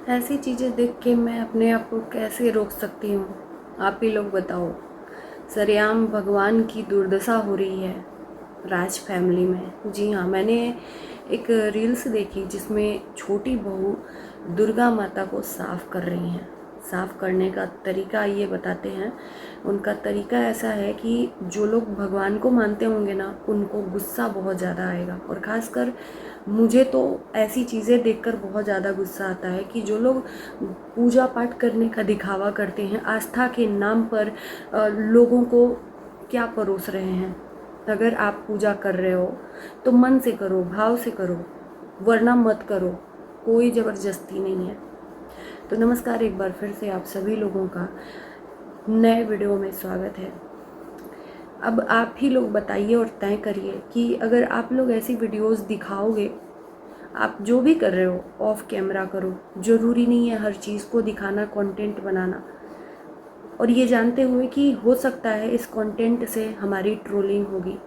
ऐसी चीज़ें देख के मैं अपने आप को कैसे रोक सकती हूँ? आप ही लोग बताओ। सरेआम भगवान की दुर्दशा हो रही है राज फैमिली में। जी हाँ, मैंने एक रील्स देखी जिसमें छोटी बहू दुर्गा माता को साफ़ कर रही हैं। साफ़ करने का तरीका ये बताते हैं। उनका तरीका ऐसा है कि जो लोग भगवान को मानते होंगे ना, उनको गुस्सा बहुत ज़्यादा आएगा। और ख़ासकर मुझे तो ऐसी चीज़ें देखकर बहुत ज़्यादा गुस्सा आता है कि जो लोग पूजा पाठ करने का दिखावा करते हैं, आस्था के नाम पर लोगों को क्या परोस रहे हैं। अगर आप पूजा कर रहे हो तो मन से करो, भाव से करो, वरना मत करो। कोई ज़बरदस्ती नहीं है। तो नमस्कार, एक बार फिर से आप सभी लोगों का नए वीडियो में स्वागत है। अब आप ही लोग बताइए और तय करिए कि अगर आप लोग ऐसी वीडियोस दिखाओगे, आप जो भी कर रहे हो ऑफ कैमरा करो। ज़रूरी नहीं है हर चीज़ को दिखाना, कंटेंट बनाना, और ये जानते हुए कि हो सकता है इस कंटेंट से हमारी ट्रोलिंग होगी।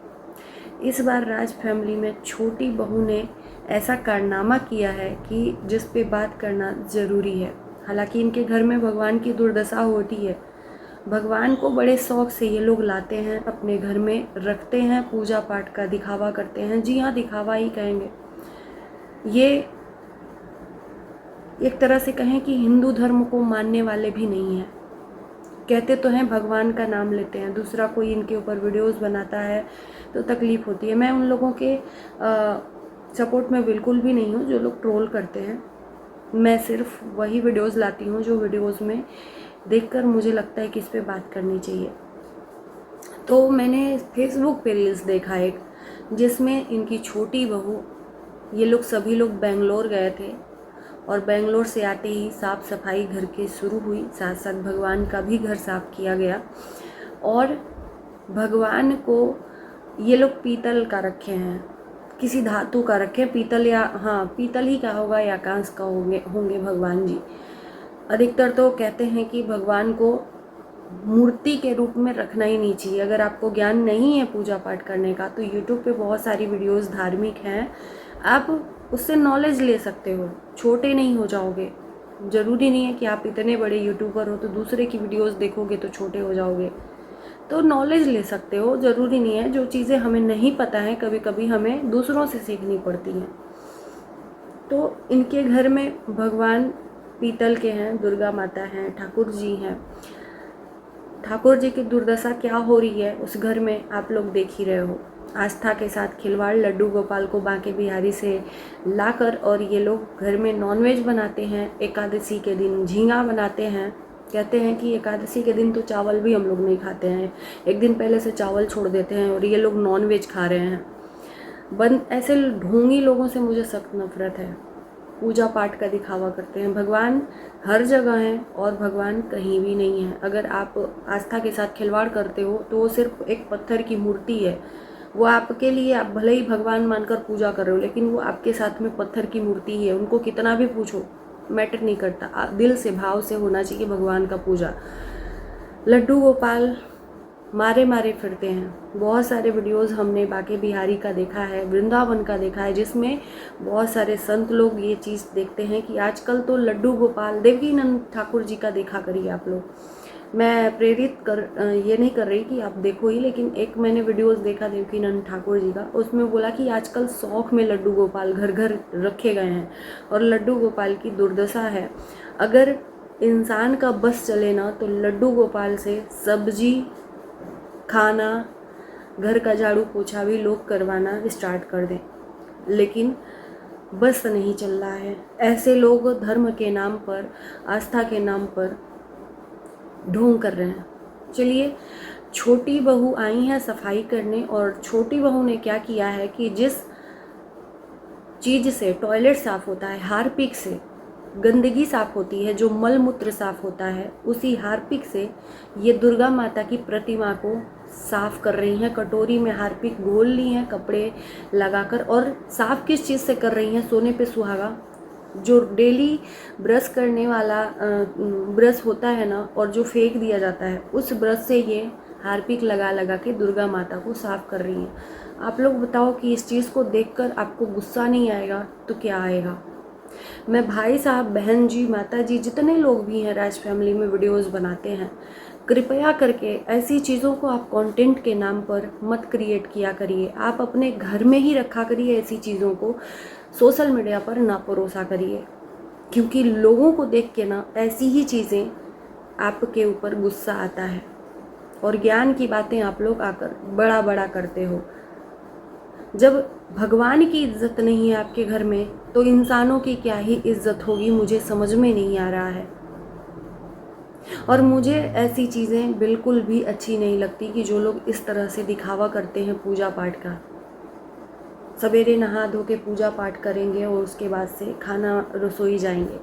इस बार राज फैमिली में छोटी बहू ने ऐसा कारनामा किया है कि जिस पे बात करना ज़रूरी है। हालांकि इनके घर में भगवान की दुर्दशा होती है। भगवान को बड़े शौक से ये लोग लाते हैं, अपने घर में रखते हैं, पूजा पाठ का दिखावा करते हैं। जी हाँ, दिखावा ही कहेंगे। ये एक तरह से कहें कि हिंदू धर्म को मानने वाले भी नहीं हैं। कहते तो हैं भगवान का नाम लेते हैं, दूसरा कोई इनके ऊपर वीडियोस बनाता है तो तकलीफ़ होती है। मैं उन लोगों के सपोर्ट में बिल्कुल भी नहीं हूँ जो लोग ट्रोल करते हैं। मैं सिर्फ वही वीडियोस लाती हूँ जो वीडियोस में देखकर मुझे लगता है कि इस पे बात करनी चाहिए। तो मैंने फेसबुक पे रील्स देखा एक, जिसमें इनकी छोटी बहू, ये लोग सभी लोग बेंगलोर गए थे और बेंगलोर से आते ही साफ़ सफाई घर की शुरू हुई। साथ साथ भगवान का भी घर साफ़ किया गया। और भगवान को ये लोग पीतल का रखे हैं, किसी धातु का रखे, पीतल या हाँ पीतल ही का होगा या कांस का होंगे भगवान जी। अधिकतर तो कहते हैं कि भगवान को मूर्ति के रूप में रखना ही नहीं चाहिए। अगर आपको ज्ञान नहीं है पूजा पाठ करने का तो यूट्यूब पे बहुत सारी वीडियोस धार्मिक हैं, आप उससे नॉलेज ले सकते हो, छोटे नहीं हो जाओगे। ज़रूरी नहीं है कि आप इतने बड़े यूट्यूबर हो तो दूसरे की वीडियोस देखोगे तो छोटे हो जाओगे। तो नॉलेज ले सकते हो, ज़रूरी नहीं है। जो चीज़ें हमें नहीं पता है कभी कभी हमें दूसरों से सीखनी पड़ती हैं। तो इनके घर में भगवान पीतल के हैं, दुर्गा माता हैं, ठाकुर जी हैं। ठाकुर जी की दुर्दशा क्या हो रही है उस घर में आप लोग देख ही रहे हो। आस्था के साथ खिलवाड़, लड्डू गोपाल को बांके बिहारी से लाकर, और ये लोग घर में नॉनवेज बनाते हैं। एकादशी के दिन झींगा बनाते हैं। कहते हैं कि एकादशी के दिन तो चावल भी हम लोग नहीं खाते हैं, एक दिन पहले से चावल छोड़ देते हैं, और ये लोग नॉनवेज खा रहे हैं। ऐसे ढोंगी लोगों से मुझे सख्त नफरत है। पूजा पाठ का दिखावा करते हैं। भगवान हर जगह हैं और भगवान कहीं भी नहीं है। अगर आप आस्था के साथ खिलवाड़ करते हो तो वो सिर्फ एक पत्थर की मूर्ति है। वो आपके लिए, आप भले ही भगवान मानकर पूजा कर रहे हो, लेकिन वो आपके साथ में पत्थर की मूर्ति ही है। उनको कितना भी पूछो, मैटर नहीं करता। दिल से, भाव से होना चाहिए भगवान का पूजा। लड्डू गोपाल मारे मारे फिरते हैं। बहुत सारे वीडियोस हमने बांके बिहारी का देखा है, वृंदावन का देखा है, जिसमें बहुत सारे संत लोग ये चीज़ देखते हैं कि आजकल तो लड्डू गोपाल, देवकीनंद ठाकुर जी का देखा करिए आप लोग। मैं ये नहीं कर रही कि आप देखो ही, लेकिन एक मैंने वीडियोस देखा देवकीनंद ठाकुर जी का, उसमें बोला कि आजकल शौक में लड्डू गोपाल घर घर रखे गए हैं और लड्डू गोपाल की दुर्दशा है। अगर इंसान का बस चले ना तो लड्डू गोपाल से सब्जी, खाना, घर का झाड़ू पोछा भी लोग करवाना स्टार्ट कर दें, लेकिन बस नहीं चल रहा है। ऐसे लोग धर्म के नाम पर, आस्था के नाम पर ढोंग कर रहे हैं। चलिए, छोटी बहू आई है सफाई करने, और छोटी बहू ने क्या किया है कि जिस चीज़ से टॉयलेट साफ़ होता है, हार्पिक से गंदगी साफ़ होती है, जो मल मूत्र साफ़ होता है, उसी हार्पिक से ये दुर्गा माता की प्रतिमा को साफ़ कर रही हैं। कटोरी में हार्पिक घोल ली हैं कपड़े लगाकर, और साफ़ किस चीज़ से कर रही हैं? सोने पे सुहागा, जो डेली ब्रश करने वाला ब्रश होता है ना, और जो फेंक दिया जाता है, उस ब्रश से ये हार्पिक लगा लगा के दुर्गा माता को साफ़ कर रही हैं। आप लोग बताओ कि इस चीज़ को देखकर आपको गुस्सा नहीं आएगा तो क्या आएगा? मैं भाई साहब, बहन जी, माता जी, जितने लोग भी हैं राज फैमिली में वीडियोस बनाते हैं, कृपया करके ऐसी चीज़ों को आप कंटेंट के नाम पर मत क्रिएट किया करिए। आप अपने घर में ही रखा करिए, ऐसी चीज़ों को सोशल मीडिया पर ना परोसा करिए, क्योंकि लोगों को देख के ना ऐसी ही चीज़ें आपके ऊपर गुस्सा आता है और ज्ञान की बातें आप लोग आकर बड़ा बड़ा करते हो। जब भगवान की इज्जत नहीं है आपके घर में, तो इंसानों की क्या ही इज्जत होगी, मुझे समझ में नहीं आ रहा है। और मुझे ऐसी चीज़ें बिल्कुल भी अच्छी नहीं लगती कि जो लोग इस तरह से दिखावा करते हैं पूजा पाठ का। सवेरे नहा धो के पूजा पाठ करेंगे और उसके बाद से खाना रसोई जाएंगे।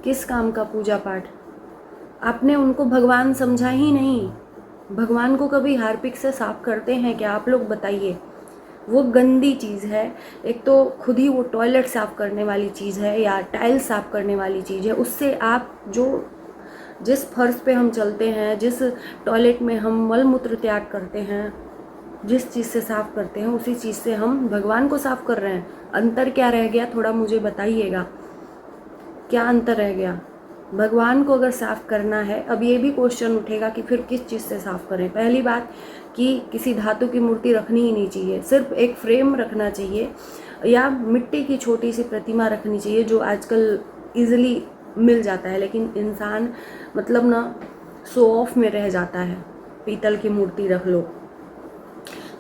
किस काम का पूजा पाठ? आपने उनको भगवान समझा ही नहीं। भगवान को कभी हार्पिक से साफ करते हैं क्या? आप लोग बताइए। वो गंदी चीज़ है। एक तो खुद ही वो टॉयलेट साफ़ करने वाली चीज़ है या टाइल्स साफ़ करने वाली चीज़ है। उससे आप जिस फर्श पे हम चलते हैं, जिस टॉयलेट में हम मल मूत्र त्याग करते हैं, जिस चीज़ से साफ़ करते हैं, उसी चीज़ से हम भगवान को साफ़ कर रहे हैं। अंतर क्या रह गया? थोड़ा मुझे बताइएगा, क्या अंतर रह गया? भगवान को अगर साफ़ करना है, अब ये भी क्वेश्चन उठेगा कि फिर किस चीज़ से साफ़ करें। पहली बात कि किसी धातु की मूर्ति रखनी ही नहीं चाहिए, सिर्फ एक फ्रेम रखना चाहिए या मिट्टी की छोटी सी प्रतिमा रखनी चाहिए, जो आजकल ईजिली मिल जाता है। लेकिन इंसान मतलब ना शो ऑफ में रह जाता है। पीतल की मूर्ति रख लो।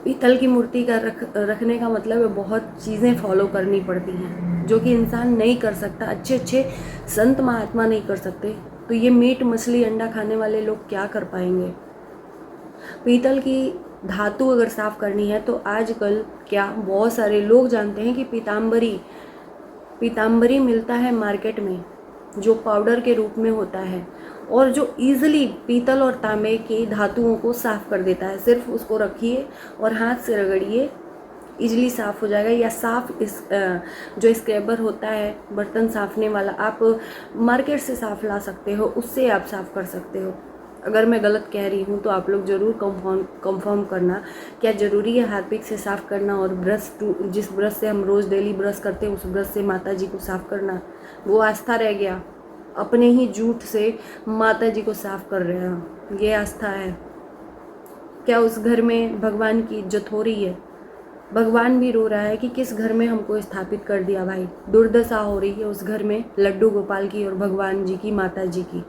पीतल की मूर्ति का रखने का मतलब है बहुत चीज़ें फॉलो करनी पड़ती हैं, जो कि इंसान नहीं कर सकता। अच्छे अच्छे संत महात्मा नहीं कर सकते, तो ये मीट मछली अंडा खाने वाले लोग क्या कर पाएंगे? पीतल की धातु अगर साफ़ करनी है तो आजकल क्या बहुत सारे लोग जानते हैं कि पीताम्बरी मिलता है मार्केट में, जो पाउडर के रूप में होता है और जो ईजिली पीतल और तांबे की धातुओं को साफ़ कर देता है। सिर्फ उसको रखिए और हाथ से रगड़िए, ईजिली साफ़ हो जाएगा। या जो स्क्रैबर होता है बर्तन साफ़ने वाला, आप मार्केट से साफ़ ला सकते हो, उससे आप साफ़ कर सकते हो। अगर मैं गलत कह रही हूँ तो आप लोग ज़रूर कंफर्म करना। क्या ज़रूरी है हार्पिक से साफ़ करना और जिस ब्रश से हम रोज़ डेली ब्रश करते हैं उस ब्रश से माता जी को साफ़ करना? वो आस्था रह गया। अपने ही जूठ से माता जी को साफ़ कर रहे हैं, ये आस्था है क्या? उस घर में भगवान की इज्जत हो रही है? भगवान भी रो रहा है कि किस घर में हमको स्थापित कर दिया भाई। दुर्दशा हो रही है उस घर में, लड्डू गोपाल की और भगवान जी की, माता जी की।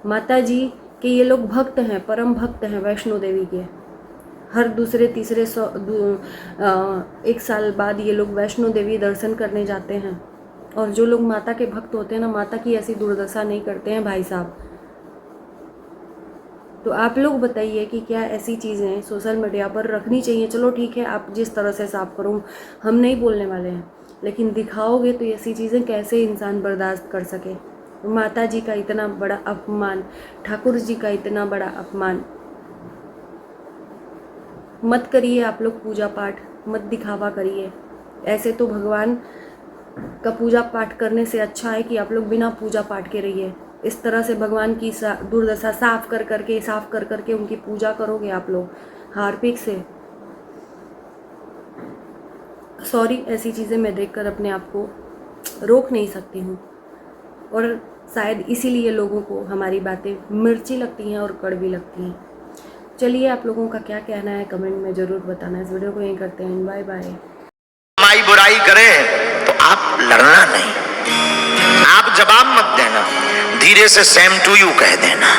माता जी के ये लोग भक्त हैं, परम भक्त हैं वैष्णो देवी के। हर दूसरे तीसरे एक साल बाद ये लोग वैष्णो देवी दर्शन करने जाते हैं। और जो लोग माता के भक्त होते हैं ना, माता की ऐसी दुर्दशा नहीं करते हैं भाई साहब। तो आप लोग बताइए कि क्या ऐसी चीज़ें सोशल मीडिया पर रखनी चाहिए? चलो ठीक है, आप जिस तरह से साफ करो हम नहीं बोलने वाले हैं, लेकिन दिखाओगे तो ऐसी चीज़ें कैसे इंसान बर्दाश्त कर सके? माता जी का इतना बड़ा अपमान, ठाकुर जी का इतना बड़ा अपमान। मत करिए आप लोग पूजा पाठ, मत दिखावा करिए। ऐसे तो भगवान का पूजा पाठ करने से अच्छा है कि आप लोग बिना पूजा पाठ के रहिए। इस तरह से भगवान की दुर्दशा साफ कर करके उनकी पूजा करोगे आप लोग हार्पिक से। सॉरी, ऐसी चीज़ें मैं देखकर अपने आप को रोक नहीं सकती हूँ और शायद इसीलिए लोगों को हमारी बातें मिर्ची लगती हैं और कड़वी लगती हैं। चलिए, आप लोगों का क्या कहना है कमेंट में ज़रूर बताना। इस वीडियो को यहीं करते हैं, बाय बाय। हमारी बुराई करे तो आप लड़ना नहीं, आप जवाब मत देना, धीरे से सेम टू यू कह देना।